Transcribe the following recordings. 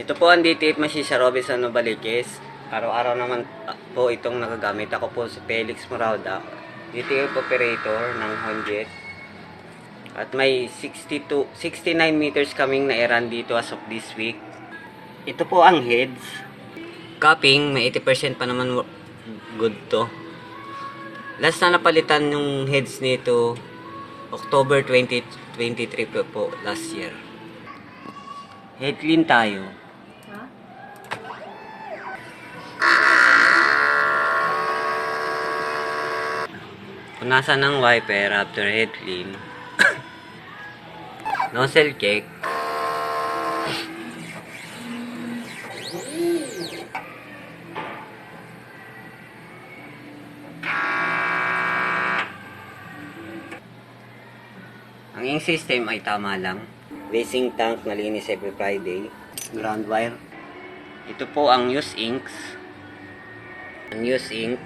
Ito po ang DTF machine sa Robinson Novaliches. Araw-araw naman po itong nagagamit. Ako po si Felix Morauda, DTF operator ng Honjet. At may 69 meters kaming na-run dito as of this week. Ito po ang heads. Cupping, may 80% pa naman good to. Last na napalitan yung heads nito October 2023 po last year. Head clean tayo. Punasan ng wiper after head clean. Nozzle check. Ang ink system ay tama lang. Racing tank nalinis every Friday. Ground wire. Ito po ang use inks. Ang use ink.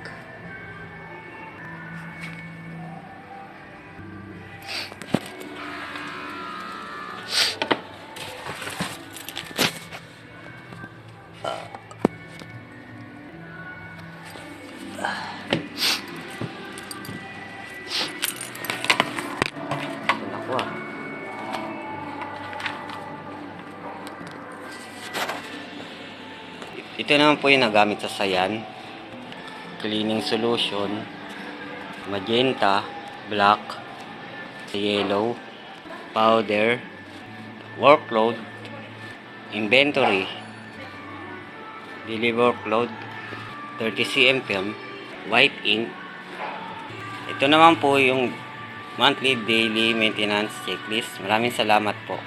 Ito naman po yung nagamit sa sayan. Cleaning solution. Magenta. Black. Yellow. Powder. Workload. Inventory. Daily workload. 30 cm film. White ink. Ito naman po yung monthly daily maintenance checklist. Maraming salamat po.